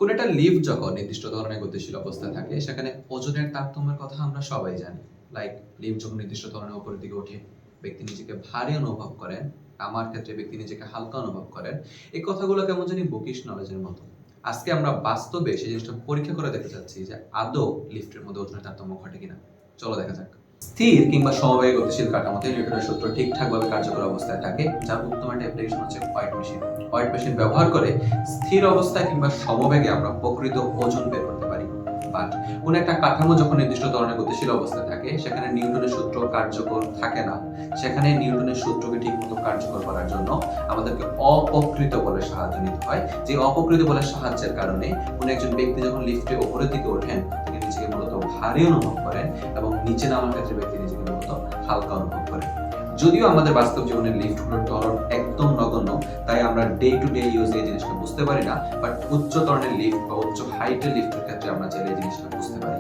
কোন একটা লিফট যখন নির্দিষ্ট ধরনের গতিশীল অবস্থায় থাকে সেখানে ওজনের তারতম্যের কথা আমরা সবাই জানি। লাইক লিফট যখন নির্দিষ্ট ধরনের উপরের দিকে ওঠে ব্যক্তি নিজেকে ভারী অনুভব করেন, আমার ক্ষেত্রে ব্যক্তি নিজেকে হালকা অনুভব করেন। এই কথাগুলো কেমন জানি বুকিশ নলেজের মতো। আজকে আমরা বাস্তবে সেই জিনিসটা পরীক্ষা করে দেখতে চাচ্ছি যে আদৌ লিফটের মধ্যে ওজনের তারতম্য ঘটে কিনা। চলো দেখা যাক। স্থির কিংবা সমবায়ী গতিশীল কাঠামোতে নিউটনের সূত্র ঠিকঠাকভাবে কার্যকর অবস্থায় থাকে, যার উত্তম একটা অ্যাপ্লিকেশন হচ্ছে হোয়াইট মেশিন। হোয়াইট মেশিন ব্যবহার করে স্থির অবস্থায় কিংবা সমবেগে আমরা প্রকৃত ওজন বের করতে পারি। বাট কোন একটা কাঠামো যখন নির্দিষ্ট ধরনের গতিশীল অবস্থায় থাকে সেখানে নিউটনের সূত্র কার্যকর থাকে না। সেখানে নিউটনের সূত্রকে ঠিকমতো কার্যকর করার জন্য আমাদেরকে অপকৃত বলের সাহায্য নিতে হয়। যে অপকৃত বলের সাহায্যের কারণে কোন একজন ব্যক্তি যখন লিফটে উপরের দিকে ওঠেন তিনি নিজেকে মূলত ভারী অনুভব করেন এবং নিচে নামার ক্ষেত্রে ব্যক্তি নিজেকে মূলত হালকা অনুভব করেন। যদিও আমাদের বাস্তব জীবনের লিফটগুলোর ধরন একদম নগণ্য, তাই আমরা ডে টু ডে ইউজ এই জিনিসটা বুঝতে পারি না, বাট উচ্চ ধরনের লিফট বা উচ্চ হাইটের লিফটের ক্ষেত্রে আমরা চাইলে এই জিনিসটা বুঝতে পারি।